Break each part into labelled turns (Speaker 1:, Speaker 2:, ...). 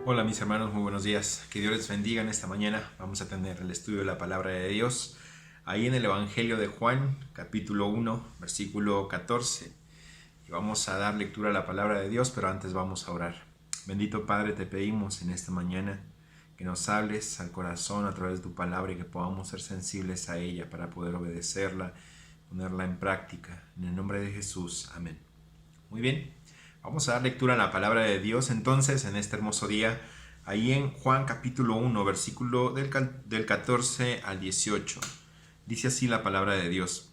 Speaker 1: Hola mis hermanos, muy buenos días. Que Dios les bendiga en esta mañana. Vamos a tener el estudio de la palabra de Dios ahí en el Evangelio de Juan, capítulo 1, versículo 14. Y vamos a dar lectura a la palabra de Dios, pero antes vamos a orar. Bendito Padre, te pedimos en esta mañana que nos hables al corazón a través de tu palabra y que podamos ser sensibles a ella para poder obedecerla, ponerla en práctica. En el nombre de Jesús, amén. Muy bien. Vamos a dar lectura a la palabra de Dios entonces en este hermoso día, ahí en Juan capítulo 1, versículo del 14 al 18. Dice así la palabra de Dios.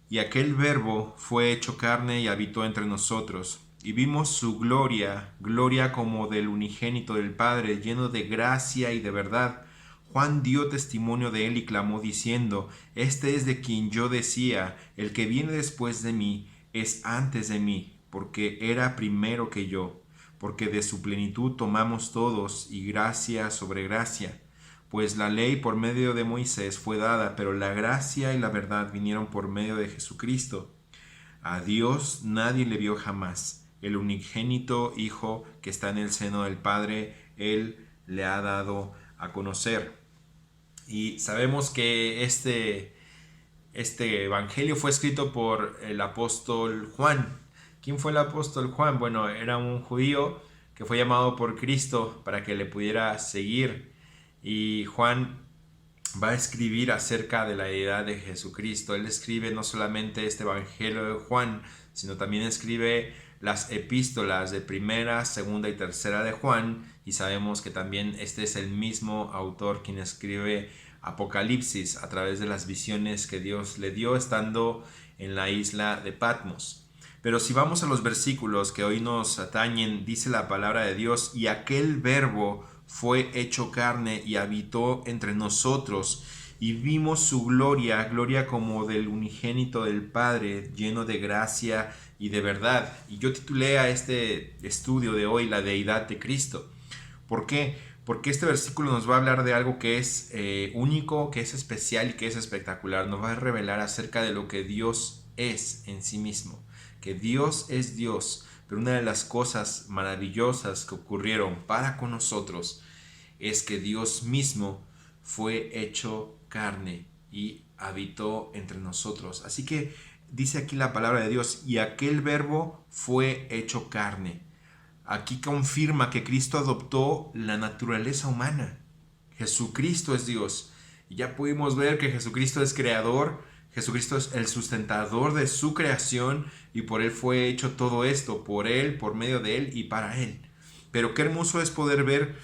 Speaker 1: Y aquel verbo fue hecho carne y habitó entre nosotros, y vimos su gloria, gloria como del unigénito del Padre, lleno de gracia y de verdad. Juan dio testimonio de él y clamó diciendo, Este es de quien yo decía, el que viene después de mí es antes de mí, porque era primero que yo, porque de su plenitud tomamos todos, y gracia sobre gracia. Pues la ley por medio de Moisés fue dada, pero la gracia y la verdad vinieron por medio de Jesucristo. A Dios nadie le vio jamás. El unigénito Hijo que está en el seno del Padre, Él le ha dado a conocer. Y sabemos que este evangelio fue escrito por el apóstol Juan. ¿Quién fue el apóstol Juan? Bueno, era un judío que fue llamado por Cristo para que le pudiera seguir. Y Juan va a escribir acerca de la deidad de Jesucristo. Él escribe no solamente este evangelio de Juan, sino también escribe las epístolas de primera, segunda y tercera de Juan. Y sabemos que también este es el mismo autor quien escribe Apocalipsis a través de las visiones que Dios le dio estando en la isla de Patmos. Pero si vamos a los versículos que hoy nos atañen, dice la palabra de Dios, y aquel verbo fue hecho carne y habitó entre nosotros, y vimos su gloria, gloria como del unigénito del Padre, lleno de gracia y de verdad. Y yo titulé a este estudio de hoy la deidad de Cristo. ¿Por qué? Porque este versículo nos va a hablar de algo que es único, que es especial y que es espectacular. Nos va a revelar acerca de lo que Dios es en sí mismo. Que Dios es Dios, pero una de las cosas maravillosas que ocurrieron para con nosotros es que Dios mismo fue hecho carne y habitó entre nosotros. Así que dice aquí la palabra de Dios, y aquel verbo fue hecho carne. Aquí confirma que Cristo adoptó la naturaleza humana. Jesucristo es Dios. Y ya pudimos ver que Jesucristo es creador, Jesucristo es el sustentador de su creación y por Él fue hecho todo esto, por Él, por medio de Él y para Él. Pero qué hermoso es poder ver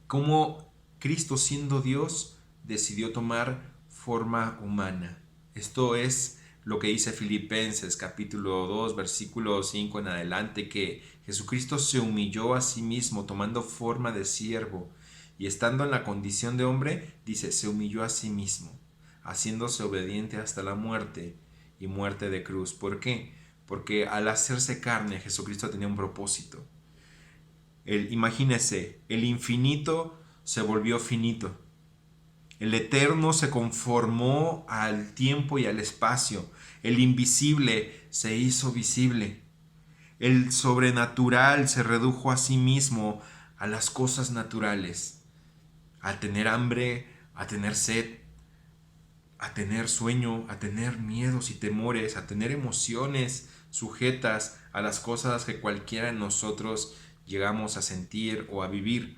Speaker 1: cómo Cristo, siendo Dios, decidió tomar forma humana. Esto es lo que dice Filipenses capítulo 2, versículo 5 en adelante, que Jesucristo se humilló a sí mismo tomando forma de siervo y estando en la condición de hombre, dice, se humilló a sí mismo, haciéndose obediente hasta la muerte y muerte de cruz. ¿Por qué? Porque al hacerse carne, Jesucristo tenía un propósito. Imagínese, el infinito se volvió finito. El eterno se conformó al tiempo y al espacio. El invisible se hizo visible. El sobrenatural se redujo a sí mismo a las cosas naturales. A tener hambre, a tener sed, a tener sueño, a tener miedos y temores, a tener emociones sujetas a las cosas que cualquiera de nosotros llegamos a sentir o a vivir.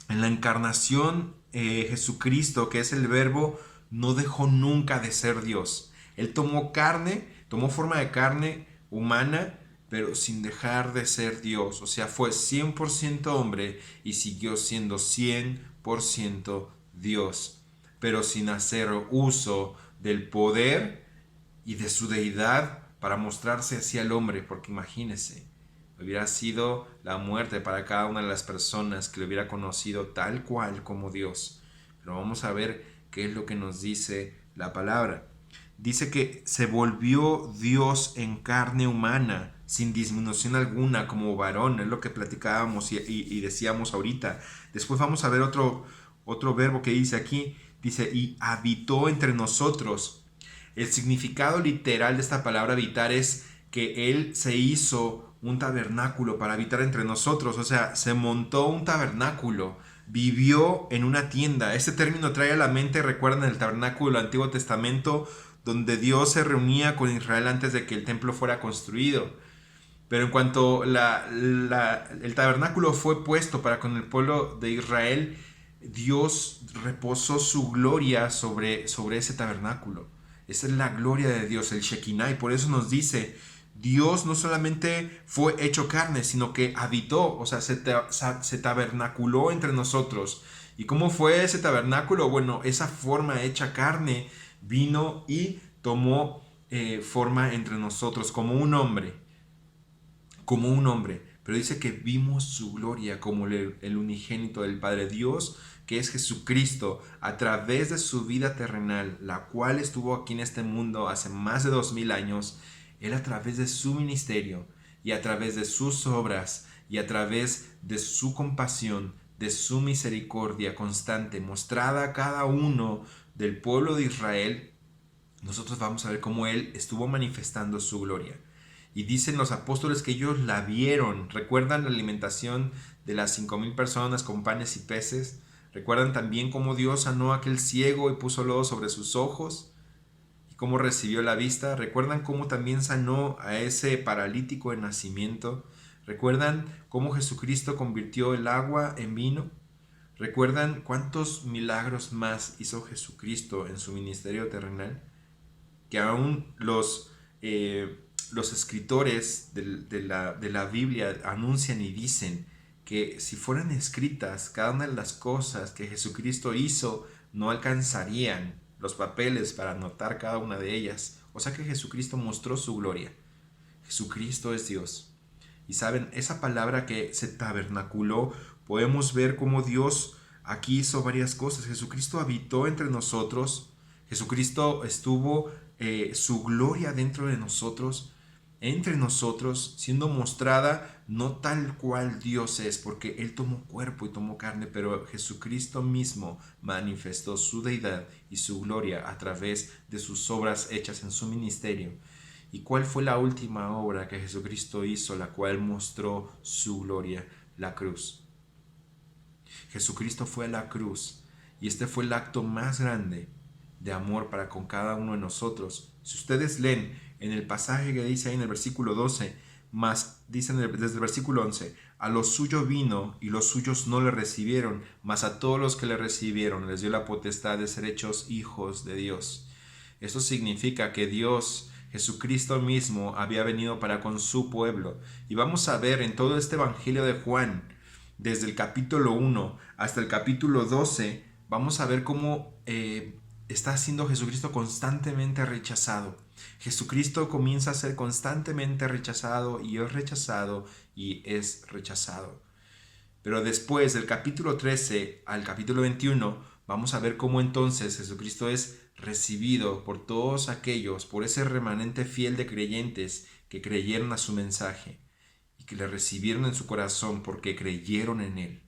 Speaker 1: En la encarnación, Jesucristo, que es el Verbo, no dejó nunca de ser Dios. Él tomó carne, tomó forma de carne humana, pero sin dejar de ser Dios. O sea, fue 100% hombre y siguió siendo 100% Dios, pero sin hacer uso del poder y de su deidad para mostrarse así al hombre, porque imagínese, hubiera sido la muerte para cada una de las personas que le hubiera conocido tal cual como Dios. Pero vamos a ver qué es lo que nos dice la palabra. Dice que se volvió Dios en carne humana, sin disminución alguna, como varón, es lo que platicábamos y decíamos ahorita. Después vamos a ver otro verbo que dice aquí, dice, y habitó entre nosotros. El significado literal de esta palabra habitar es que Él se hizo un tabernáculo para habitar entre nosotros, o sea, se montó un tabernáculo, vivió en una tienda. Este término trae a la mente, recuerdan el tabernáculo del Antiguo Testamento, donde Dios se reunía con Israel antes de que el templo fuera construido. Pero en cuanto el tabernáculo fue puesto para con el pueblo de Israel, Dios reposó su gloria sobre ese tabernáculo. Esa es la gloria de Dios, el Shekinah, y por eso nos dice, Dios no solamente fue hecho carne, sino que habitó, o sea, se tabernaculó entre nosotros. ¿Y cómo fue ese tabernáculo? Bueno, esa forma hecha carne vino y tomó forma entre nosotros como un hombre, pero dice que vimos su gloria como el unigénito del Padre Dios, que es Jesucristo, a través de su vida terrenal, la cual estuvo aquí en este mundo hace más de 2000 años. Él, a través de su ministerio y a través de sus obras y a través de su compasión, de su misericordia constante mostrada a cada uno del pueblo de Israel, nosotros vamos a ver cómo Él estuvo manifestando su gloria. Y dicen los apóstoles que ellos la vieron. ¿Recuerdan la alimentación de las 5000 personas con panes y peces? ¿Recuerdan también cómo Dios sanó a aquel ciego y puso lodo sobre sus ojos? ¿Y cómo recibió la vista? ¿Recuerdan cómo también sanó a ese paralítico de nacimiento? ¿Recuerdan cómo Jesucristo convirtió el agua en vino? ¿Recuerdan cuántos milagros más hizo Jesucristo en su ministerio terrenal? Que aún los escritores de la Biblia anuncian y dicen que si fueran escritas cada una de las cosas que Jesucristo hizo, no alcanzarían los papeles para anotar cada una de ellas. O sea que Jesucristo mostró su gloria. Jesucristo es Dios. Y saben, esa palabra que se tabernaculó, podemos ver cómo Dios aquí hizo varias cosas. Jesucristo habitó entre nosotros. Jesucristo estuvo su gloria dentro de nosotros, entre nosotros, siendo mostrada no tal cual Dios es, porque Él tomó cuerpo y tomó carne, pero Jesucristo mismo manifestó su deidad y su gloria a través de sus obras hechas en su ministerio. ¿Y cuál fue la última obra que Jesucristo hizo, la cual mostró su gloria? La cruz. Jesucristo fue a la cruz y este fue el acto más grande de amor para con cada uno de nosotros. Si ustedes leen en el pasaje que dice ahí en el versículo 12, más dicen desde el versículo 11, a los suyos vino y los suyos no le recibieron, mas a todos los que le recibieron les dio la potestad de ser hechos hijos de Dios. Eso significa que Dios, Jesucristo mismo, había venido para con su pueblo. Y vamos a ver en todo este evangelio de Juan, desde el capítulo 1 hasta el capítulo 12, vamos a ver cómo está siendo Jesucristo constantemente rechazado. Jesucristo comienza a ser constantemente rechazado y es rechazado y es rechazado. Pero después del capítulo 13 al capítulo 21 vamos a ver cómo entonces Jesucristo es recibido por todos aquellos, por ese remanente fiel de creyentes que creyeron a su mensaje y que le recibieron en su corazón porque creyeron en Él.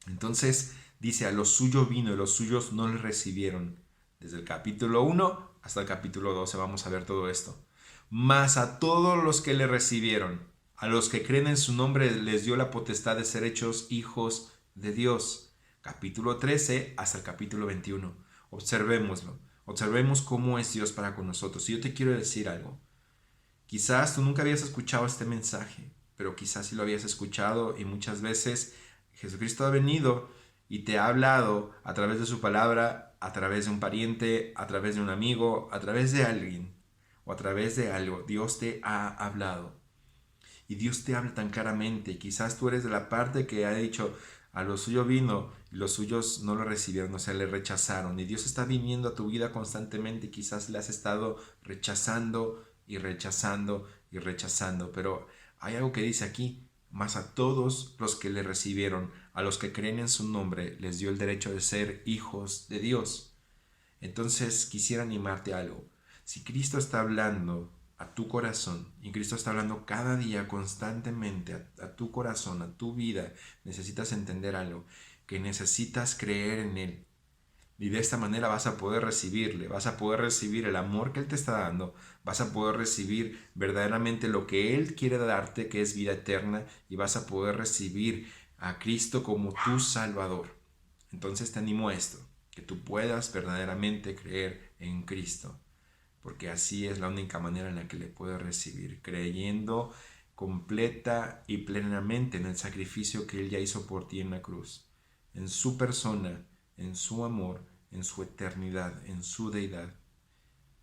Speaker 1: Entonces dice, a los suyos vino y los suyos no le recibieron. Desde el capítulo 1 hasta el capítulo 12 vamos a ver todo esto. Mas a todos los que le recibieron, a los que creen en su nombre, les dio la potestad de ser hechos hijos de Dios. Capítulo 13 hasta el capítulo 21. Observémoslo. Observemos cómo es Dios para con nosotros. Y yo te quiero decir algo. Quizás tú nunca habías escuchado este mensaje, pero quizás sí lo habías escuchado y muchas veces Jesucristo ha venido y te ha hablado a través de su palabra, a través de un pariente, a través de un amigo, a través de alguien o a través de algo. Dios te ha hablado y Dios te habla tan claramente. Quizás tú eres de la parte que ha dicho, a los suyos vino y los suyos no lo recibieron, o sea, le rechazaron. Y Dios está viniendo a tu vida constantemente y quizás le has estado rechazando y rechazando y rechazando. Pero hay algo que dice aquí, mas a todos los que le recibieron, a los que creen en su nombre, les dio el derecho de ser hijos de Dios. Entonces quisiera animarte a algo. Si Cristo está hablando a tu corazón, y Cristo está hablando cada día constantemente a tu corazón, a tu vida, necesitas entender algo, que necesitas creer en Él. Y de esta manera vas a poder recibirle, vas a poder recibir el amor que Él te está dando, vas a poder recibir verdaderamente lo que Él quiere darte, que es vida eterna, y vas a poder recibir a Cristo como tu Salvador. Entonces te animo a esto, que tú puedas verdaderamente creer en Cristo, porque así es la única manera en la que le puedes recibir, creyendo completa y plenamente en el sacrificio que Él ya hizo por ti en la cruz, en su persona, en su amor, en su eternidad, en su deidad.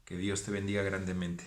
Speaker 1: Que Dios te bendiga grandemente.